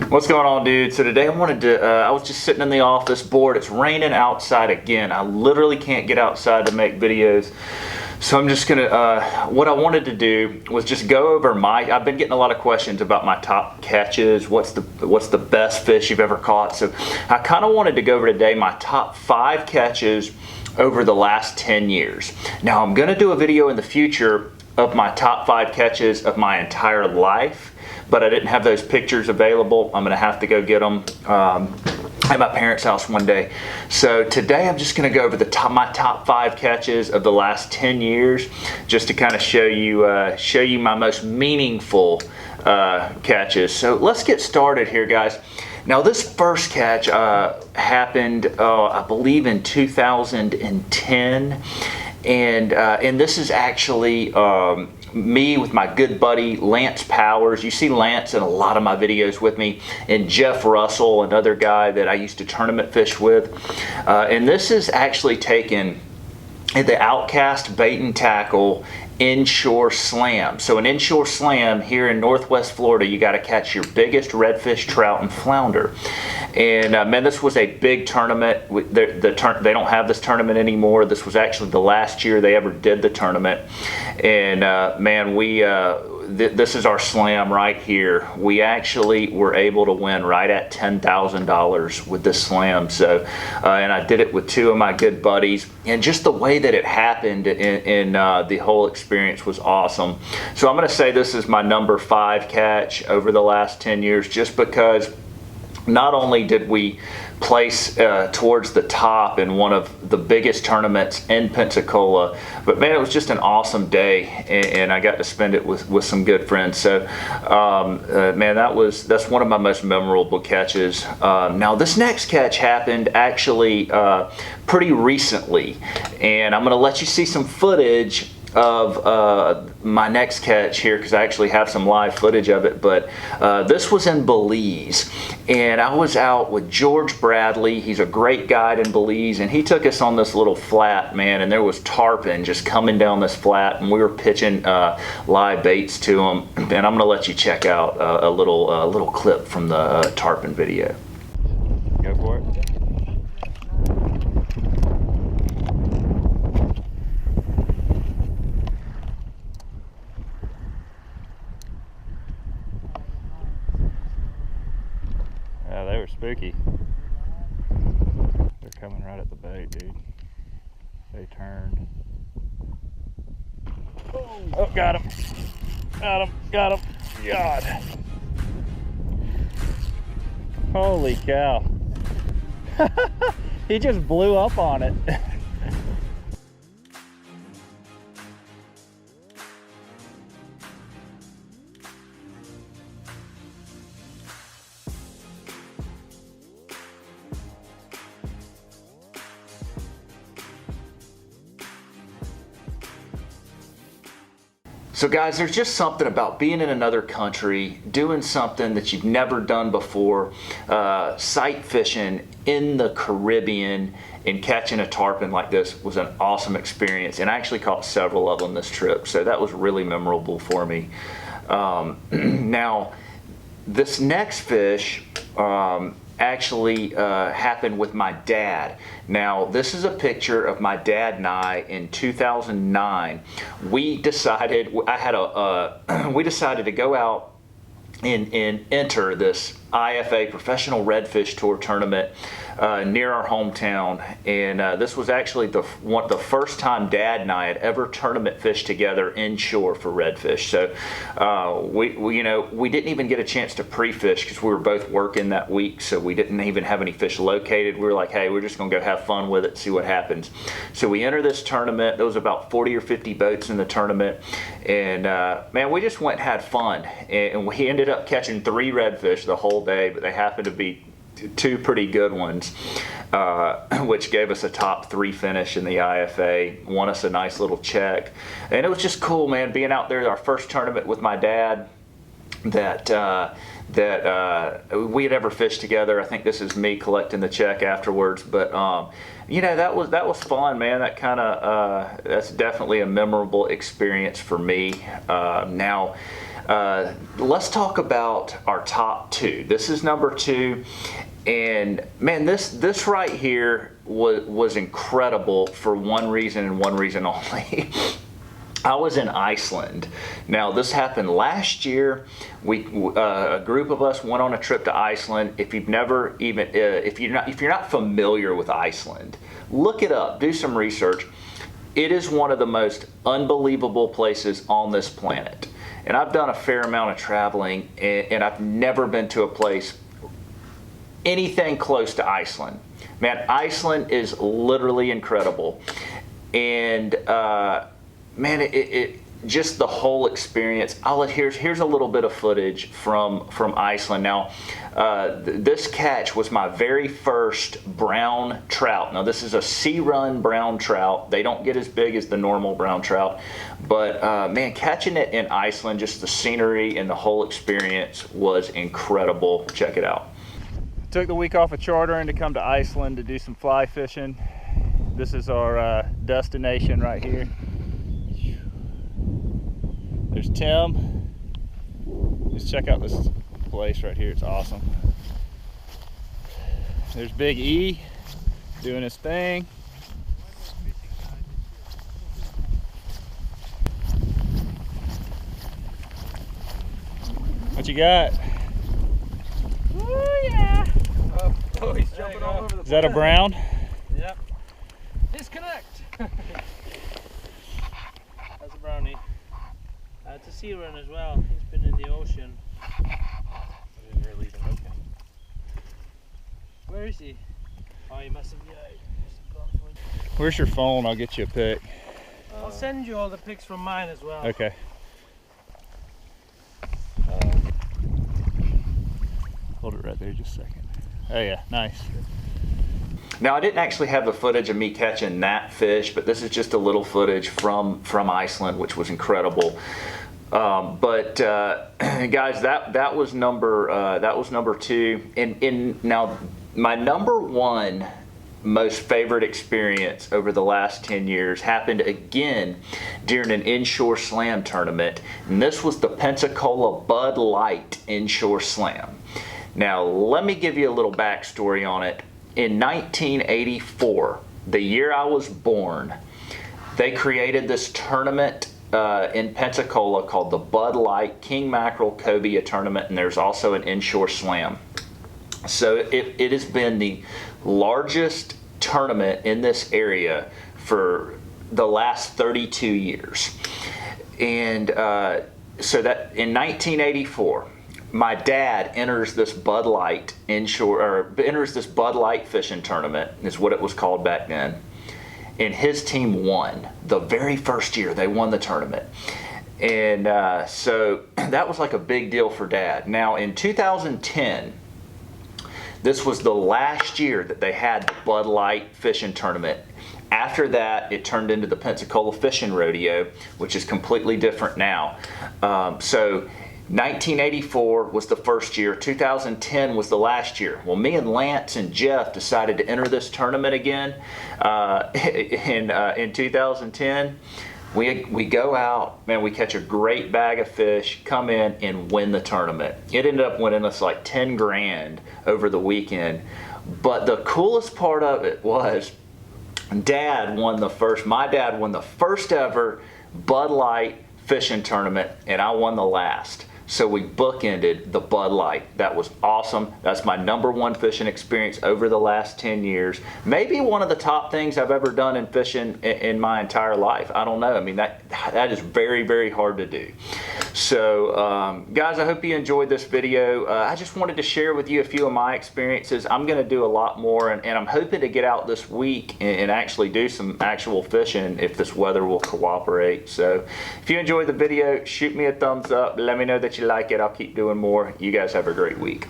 What's going on, dude? So today I was just sitting in the office bored. It's raining outside again. I literally can't get outside to make videos. So I'm just gonna, what I wanted to do was just go over I've been getting a lot of questions about my top catches. What's the best fish you've ever caught? So I kind of wanted to go over today my top 5 catches over the last 10 years. Now I'm gonna do a video in the future of my top 5 catches of my entire life, but I didn't have those pictures available. I'm gonna have to go get them at my parents' house one day. So today I'm just gonna go over my top 5 catches of the last 10 years, just to kind of show you my most meaningful catches. So let's get started here, guys. Now this first catch happened, I believe, in 2010. And this is actually me with my good buddy Lance Powers. You see Lance in a lot of my videos with me, and Jeff Russell, another guy that I used to tournament fish with. And this is actually taken at the Outcast Bait and Tackle inshore slam. So an inshore slam here in Northwest Florida, you got to catch your biggest redfish, trout, and flounder. And man, this was a big tournament. They don't have this tournament anymore. This was actually the last year they ever did the tournament. And man, this is our slam right here. We actually were able to win right at $10,000 with this slam. So, and I did it with 2 of my good buddies, and just the way that it happened in the whole experience was awesome. So I'm going to say this is my number 5 catch over the last 10 years, just because not only did we place towards the top in one of the biggest tournaments in Pensacola, but man, it was just an awesome day, and I got to spend it with some good friends. So man, that's one of my most memorable catches. Now this next catch happened actually pretty recently, and I'm going to let you see some footage of my next catch here, because I actually have some live footage of it. But this was in Belize, and I was out with George Bradley. He's a great guide in Belize, and he took us on this little flat, man, and there was tarpon just coming down this flat, and we were pitching live baits to them. And I'm gonna let you check out a little clip from the tarpon video. Go for it. Yeah, they were spooky. They're coming right at the bait, dude. They turned. Oh, got him. Got him. God. Holy cow. He just blew up on it. So guys, there's just something about being in another country, doing something that you've never done before, sight fishing in the Caribbean, and catching a tarpon like this was an awesome experience. And I actually caught several of them this trip, so that was really memorable for me. Now, this next fish actually happened with my dad. Now this is a picture of my dad and I in 2009. We decided to go out and enter this IFA Professional Redfish Tour tournament near our hometown, and this was actually the first time Dad and I had ever tournament fished together inshore for redfish. So we didn't even get a chance to pre-fish because we were both working that week, so we didn't even have any fish located. We were like, hey, we're just gonna go have fun with it, see what happens. So we entered this tournament. There was about 40 or 50 boats in the tournament, and man, we just went and had fun, and we ended up catching 3 redfish the whole day, but they happened to be 2 pretty good ones, which gave us a top 3 finish in the IFA, won us a nice little check. And it was just cool, man, being out there, our first tournament with my dad that we had ever fished together. I think this is me collecting the check afterwards, but you know, that was fun, man. That kind of that's definitely a memorable experience for me. Now let's talk about our top two. This is number two. And man, this right here was incredible for one reason and one reason only. I was in Iceland. Now this happened last year. A group of us went on a trip to Iceland. If you've never even if you're not familiar with Iceland, look it up. Do some research. It is one of the most unbelievable places on this planet. And I've done a fair amount of traveling, and I've never been to a place anything close to Iceland. Man, Iceland is literally incredible. And man, it just the whole experience. Here's a little bit of footage from Iceland. Now, this catch was my very first brown trout. Now, this is a sea-run brown trout. They don't get as big as the normal brown trout, but man, catching it in Iceland, just the scenery and the whole experience was incredible. Check it out. Took the week off of chartering to come to Iceland to do some fly fishing. This is our destination right here. There's Tim. Just check out this place right here. It's awesome. There's Big E doing his thing. What you got? Oh yeah! Oh, he's jumping all over the place. Is that a brown? Yep. Disconnect. That's a brownie. It's a sea run as well. He's been in the ocean. I didn't really even look at him. Where is he? Oh, he must have gone for. Where's your phone? I'll get you a pic. I'll send you all the pics from mine as well. Okay. Hold it right there just a second. Oh yeah, nice. Now I didn't actually have the footage of me catching that fish, but this is just a little footage from Iceland, which was incredible. Guys, that was number two. And now my number one most favorite experience over the last 10 years happened again during an inshore slam tournament, and this was the Pensacola Bud Light Inshore Slam. Now let me give you a little backstory on it. In 1984, the year I was born, they created this tournament in Pensacola called the Bud Light King Mackerel Cobia Tournament, and there's also an inshore slam. So it has been the largest tournament in this area for the last 32 years. And so that in 1984, my dad enters this Bud Light fishing tournament, is what it was called back then. And his team won. The very first year they won the tournament. And so that was like a big deal for Dad. Now in 2010, this was the last year that they had the Bud Light fishing tournament. After that, it turned into the Pensacola Fishing Rodeo, which is completely different now. So 1984 was the first year, 2010 was the last year. Well, me and Lance and Jeff decided to enter this tournament again in 2010. We go out, man, we catch a great bag of fish, come in and win the tournament. It ended up winning us like 10 grand over the weekend. But the coolest part of it was my dad won the first ever Bud Light fishing tournament, and I won the last. So we bookended the Bud Light. That was awesome. That's my number one fishing experience over the last 10 years. Maybe one of the top things I've ever done in fishing in my entire life. I don't know. I mean, that is very, very hard to do. So guys, I hope you enjoyed this video. I just wanted to share with you a few of my experiences. I'm going to do a lot more, and I'm hoping to get out this week and actually do some actual fishing if this weather will cooperate. So if you enjoyed the video, shoot me a thumbs up. Let me know that you like it. I'll keep doing more. You guys have a great week.